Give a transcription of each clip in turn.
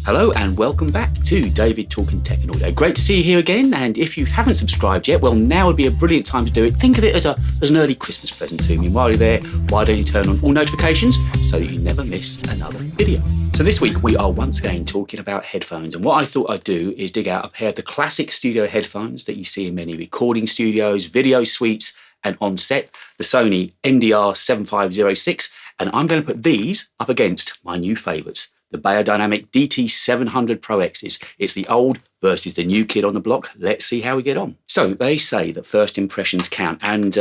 Hello and welcome back to David Talking Tech and Audio. Great to see you here again, and if you haven't subscribed yet, well, now would be a brilliant time to do it. Think of it as an early Christmas present to me. While you're there, why don't you turn on all notifications so that you never miss another video. So this week we are once again talking about headphones, and what I thought I'd do is dig out a pair of the classic studio headphones that you see in many recording studios, video suites and on set, the Sony MDR-7506, and I'm going to put these up against my new favourites, the Beyerdynamic DT 700 Pro X's. It's the old versus the new kid on the block. Let's see how we get on. So they say that first impressions count, and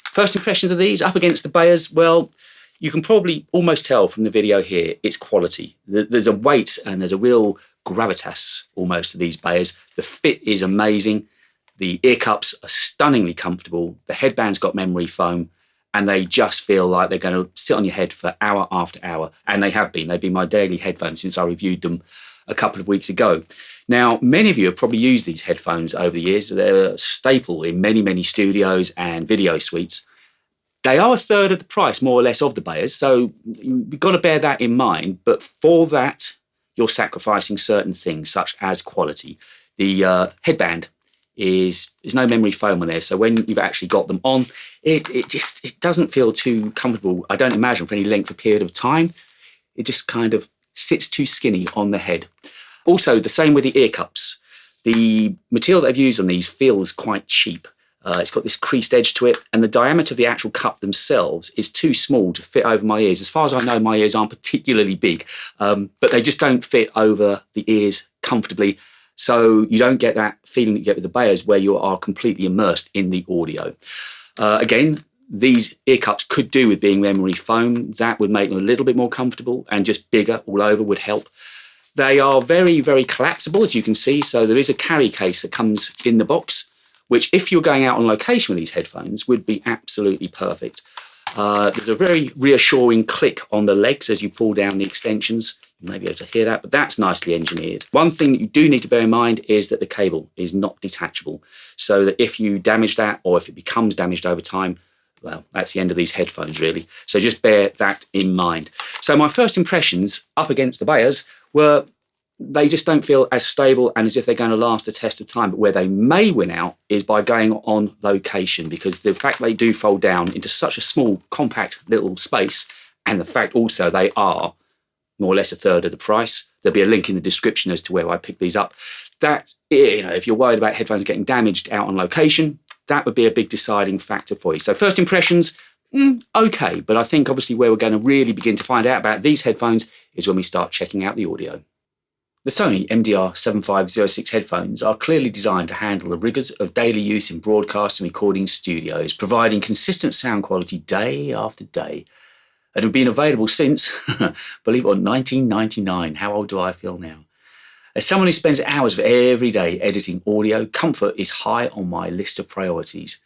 first impressions of these up against the Beyers, well, you can probably almost tell from the video here, it's quality. There's a weight and there's a real gravitas almost to these Beyers. The fit is amazing. The ear cups are stunningly comfortable. The headband's got memory foam, and they just feel like they're going to sit on your head for hour after hour. And they have been. They've been my daily headphones since I reviewed them a couple of weeks ago. Now, many of you have probably used these headphones over the years. They're a staple in many, many studios and video suites. They are a third of the price, more or less, of the Beyers, so you've got to bear that in mind. But for that, you're sacrificing certain things, such as quality. The headband there's no memory foam on there, so when you've actually got them on, it doesn't feel too comfortable, I don't imagine, for any length of period of time. It just kind of sits too skinny on the head. Also, the same with the ear cups. The material that I've used on these feels quite cheap. It's got this creased edge to it, and the diameter of the actual cup themselves is too small to fit over my ears. As far as I know, my ears aren't particularly big, but they just don't fit over the ears comfortably. So you don't get that feeling that you get with the Beyers where you are completely immersed in the audio. Again, these ear cups could do with being memory foam. That would make them a little bit more comfortable, and just bigger all over would help. They are very, very collapsible, as you can see. So there is a carry case that comes in the box, which if you're going out on location with these headphones would be absolutely perfect. There's a very reassuring click on the legs as you pull down the extensions. You may be able to hear that, but that's nicely engineered. One thing that you do need to bear in mind is that the cable is not detachable, so that if you damage that or if it becomes damaged over time, well, that's the end of these headphones, really. So just bear that in mind. So my first impressions up against the Beyers were they just don't feel as stable and as if they're going to last the test of time. But where they may win out is by going on location, because the fact they do fold down into such a small, compact little space, and the fact also they are more or less a third of the price. There'll be a link in the description as to where I picked these up. That, if you're worried about headphones getting damaged out on location, that would be a big deciding factor for you. So first impressions, okay. But I think obviously where we're going to really begin to find out about these headphones is when we start checking out the audio. The Sony MDR-7506 headphones are clearly designed to handle the rigours of daily use in broadcast and recording studios, providing consistent sound quality day after day. And have been available since, believe it or not, 1999. How old do I feel now? As someone who spends hours of every day editing audio, comfort is high on my list of priorities.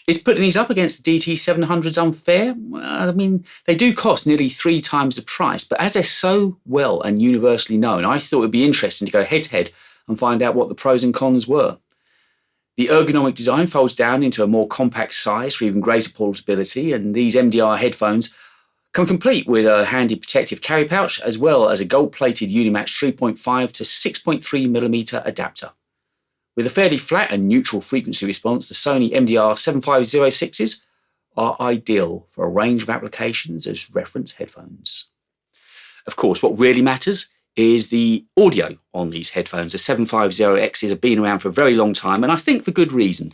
Is putting these up against the DT700s unfair? Well, I mean, they do cost nearly 3 times the price, but as they're so well and universally known, I thought it would be interesting to go head-to-head and find out what the pros and cons were. The ergonomic design folds down into a more compact size for even greater portability, and these MDR headphones come complete with a handy protective carry pouch, as well as a gold-plated Unimax 3.5 to 6.3mm adapter. With a fairly flat and neutral frequency response, the Sony MDR-7506s are ideal for a range of applications as reference headphones. Of course, what really matters is the audio on these headphones. The 750Xs have been around for a very long time, and I think for good reason.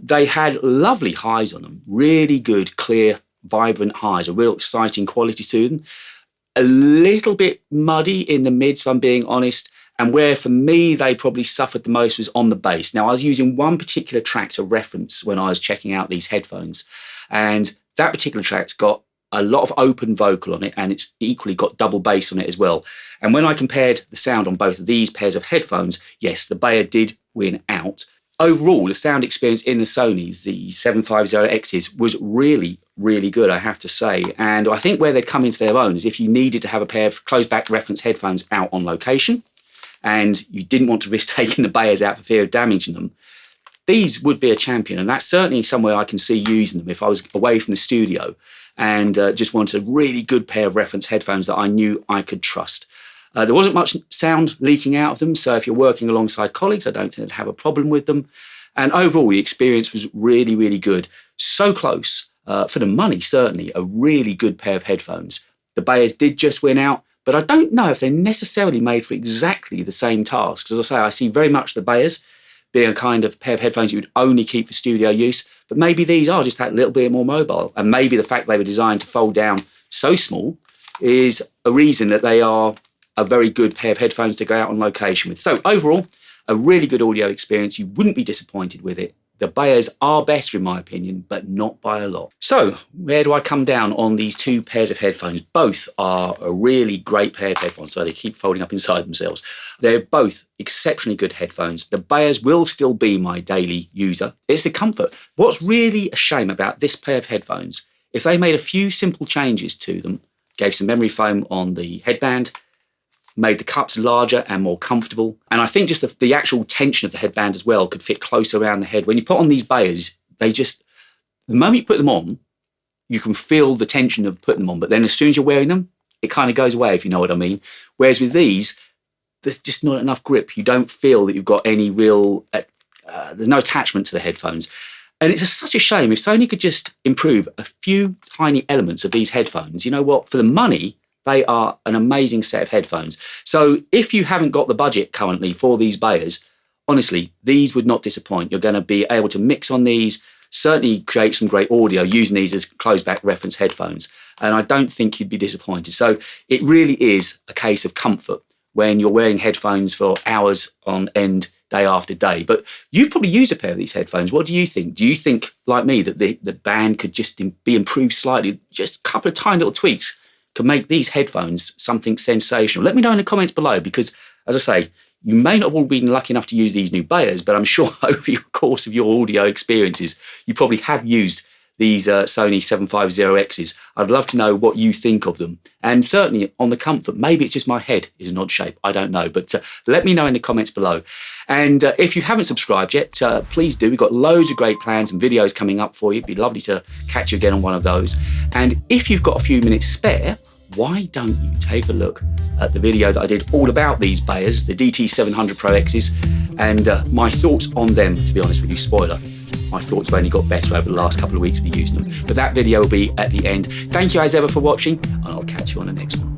They had lovely highs on them, really good, clear, vibrant highs, a real exciting quality to them. A little bit muddy in the mids, if I'm being honest, and where for me they probably suffered the most was on the bass. Now, I was using one particular track to reference when I was checking out these headphones, and that particular track's got a lot of open vocal on it, and it's equally got double bass on it as well. And when I compared the sound on both of these pairs of headphones, yes, the Beyer did win out. Overall, the sound experience in the Sonys, the 750Xs, was really, really good, I have to say. And I think where they'd come into their own is if you needed to have a pair of closed-back reference headphones out on location, and you didn't want to risk taking the Beyers out for fear of damaging them, these would be a champion. And that's certainly somewhere I can see using them if I was away from the studio and just wanted a really good pair of reference headphones that I knew I could trust. There wasn't much sound leaking out of them, so if you're working alongside colleagues, I don't think they'd have a problem with them. And overall, the experience was really, really good. So close, for the money, certainly, a really good pair of headphones. The Beyers did just win out, but I don't know if they're necessarily made for exactly the same tasks. As I say, I see very much the Beyers being a kind of pair of headphones you would only keep for studio use, but maybe these are just that little bit more mobile. And maybe the fact they were designed to fold down so small is a reason that they are a very good pair of headphones to go out on location with. So overall, a really good audio experience. You wouldn't be disappointed with it. The Beyers are better in my opinion, but not by a lot. So where do I come down on these two pairs of headphones? Both are a really great pair of headphones, so they keep folding up inside themselves. They're both exceptionally good headphones. The Beyers will still be my daily user. It's the comfort. What's really a shame about this pair of headphones, if they made a few simple changes to them, gave some memory foam on the headband, made the cups larger and more comfortable. And I think just the actual tension of the headband as well could fit closer around the head. When you put on these Beyers, the moment you put them on, you can feel the tension of putting them on. But then as soon as you're wearing them, it kind of goes away, if you know what I mean. Whereas with these, there's just not enough grip. You don't feel that you've got any real, there's no attachment to the headphones. And it's such a shame. If Sony could just improve a few tiny elements of these headphones, you know what, for the money, they are an amazing set of headphones. So if you haven't got the budget currently for these Beyers, honestly, these would not disappoint. You're going to be able to mix on these, certainly create some great audio using these as closed-back reference headphones. And I don't think you'd be disappointed. So it really is a case of comfort when you're wearing headphones for hours on end, day after day. But you've probably used a pair of these headphones. What do you think? Do you think, like me, that the band could just be improved slightly? Just a couple of tiny little tweaks can make these headphones something sensational. Let me know in the comments below, because, as I say, you may not have all been lucky enough to use these new Beyers, but I'm sure over the course of your audio experiences, you probably have used these Sony 750Xs. I'd love to know what you think of them. And certainly on the comfort, maybe it's just my head is an odd shape. I don't know, but let me know in the comments below. And if you haven't subscribed yet, please do. We've got loads of great plans and videos coming up for you. It'd be lovely to catch you again on one of those. And if you've got a few minutes spare, why don't you take a look at the video that I did all about these Beyers, the DT700 Pro Xs, and my thoughts on them, to be honest with you, spoiler. My thoughts have only got better over the last couple of weeks of using them. But that video will be at the end. Thank you as ever for watching, and I'll catch you on the next one.